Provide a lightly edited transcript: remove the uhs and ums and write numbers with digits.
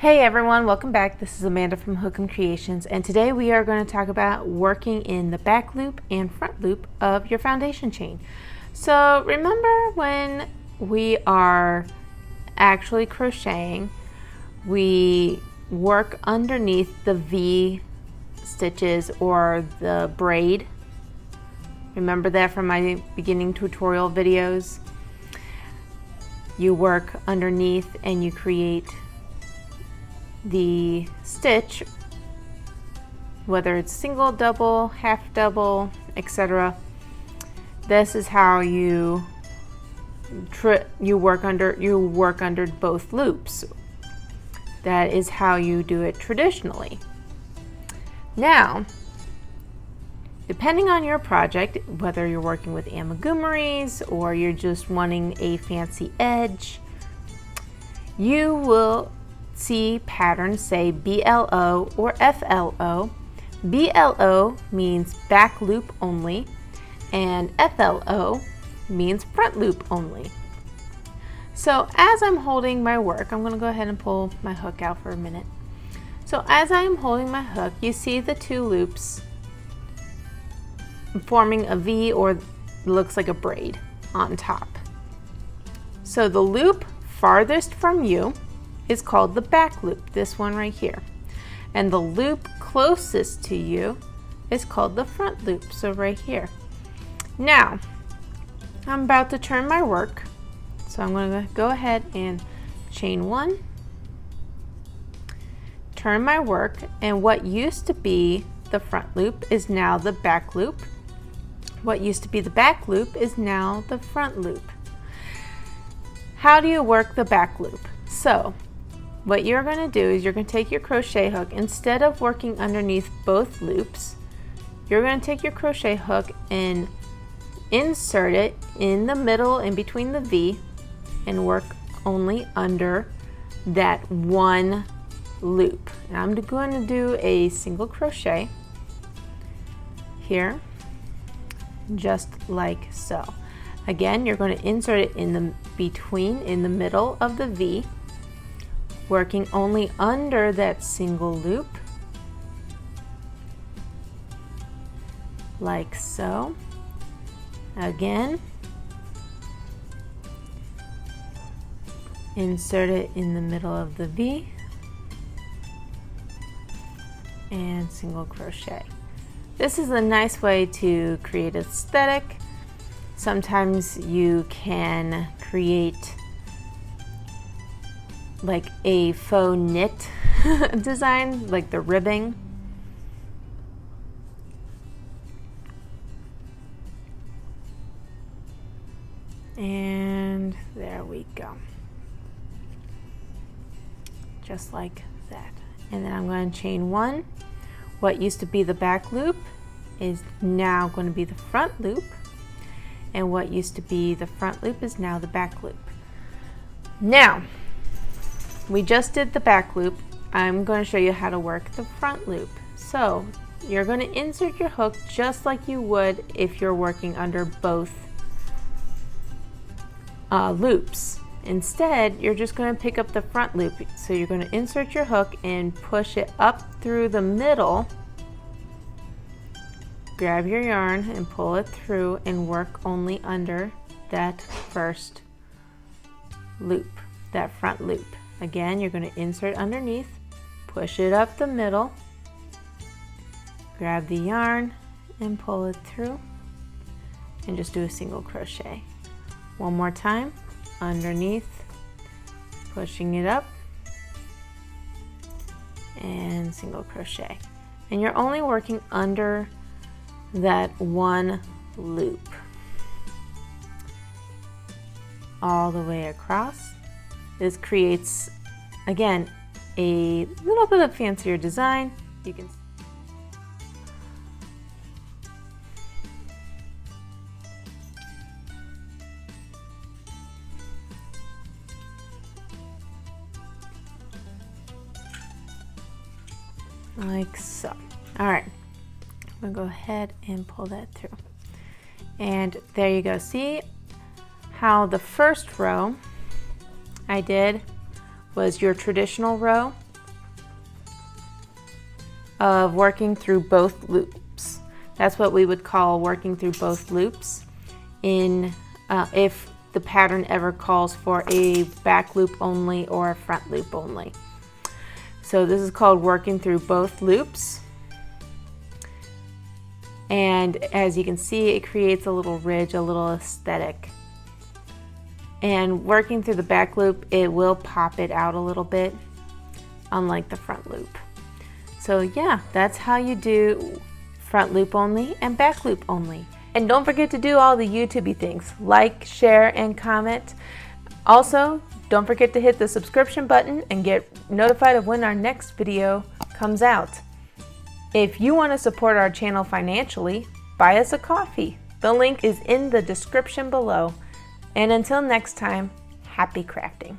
Hey everyone, welcome back. This is Amanda from hookemcreations, and today we are going to talk about working in the back loop and front loop of your foundation chain. So remember when we are actually crocheting, we work underneath the V stitches or the braid. Remember that from my beginning tutorial videos? You work underneath and you create the stitch, whether it's single, double, half double, etc. This is how you work under both loops. That is how you do it traditionally. Now, depending on your project, whether you're working with amigurumis or you're just wanting a fancy edge, you will see patterns say BLO or FLO. BLO means back loop only, and FLO means front loop only. So as I'm holding my work, I'm going to go ahead and pull my hook out for a minute. So as I am holding my hook, you see the two loops forming a V, or looks like a braid on top. So the loop farthest from you is called the back loop, this one right here. And the loop closest to you is called the front loop, so right here. Now, I'm about to turn my work, so I'm going to go ahead and chain one, turn my work, and what used to be the front loop is now the back loop. What used to be the back loop is now the front loop. How do you work the back loop? So, what you're going to do is you're going to take your crochet hook, instead of working underneath both loops, you're going to take your crochet hook and insert it in the middle in between the V and work only under that one loop. And I'm going to do a single crochet here, just like so. Again, you're going to insert it in the middle of the V, working only under that single loop, like so. Again, insert it in the middle of the V and single crochet. This is a nice way to create aesthetic. Sometimes you can create like a faux knit design, like the ribbing. And there we go. Just like that. And then I'm going to chain one. What used to be the back loop is now going to be the front loop. And what used to be the front loop is now the back loop. Now, we just did the back loop. I'm going to show you how to work the front loop. So you're going to insert your hook just like you would if you're working under both loops. Instead, you're just going to pick up the front loop. So you're going to insert your hook and push it up through the middle. Grab your yarn and pull it through and work only under that first loop, that front loop. Again, you're going to insert underneath, push it up the middle, grab the yarn and pull it through, and just do a single crochet. One more time, underneath, pushing it up, and single crochet. And you're only working under that one loop all the way across. This creates, again, a little bit of fancier design. You can like so. All right, I'm gonna go ahead and pull that through. And there you go. See how the first row I did was your traditional row. of working through both loops. That's what we would call working through both loops in if the pattern ever calls for a back loop only or a front loop only. So this is called working through both loops. And as you can see, it creates a little ridge, a little aesthetic. And working through the back loop, it will pop it out a little bit, unlike the front loop. So yeah, that's how you do front loop only and back loop only. And don't forget to do all the YouTubey things, like, share, and comment. Also, don't forget to hit the subscription button and get notified of when our next video comes out. If you want to support our channel financially, buy us a coffee. The link is in the description below. And until next time, happy crafting.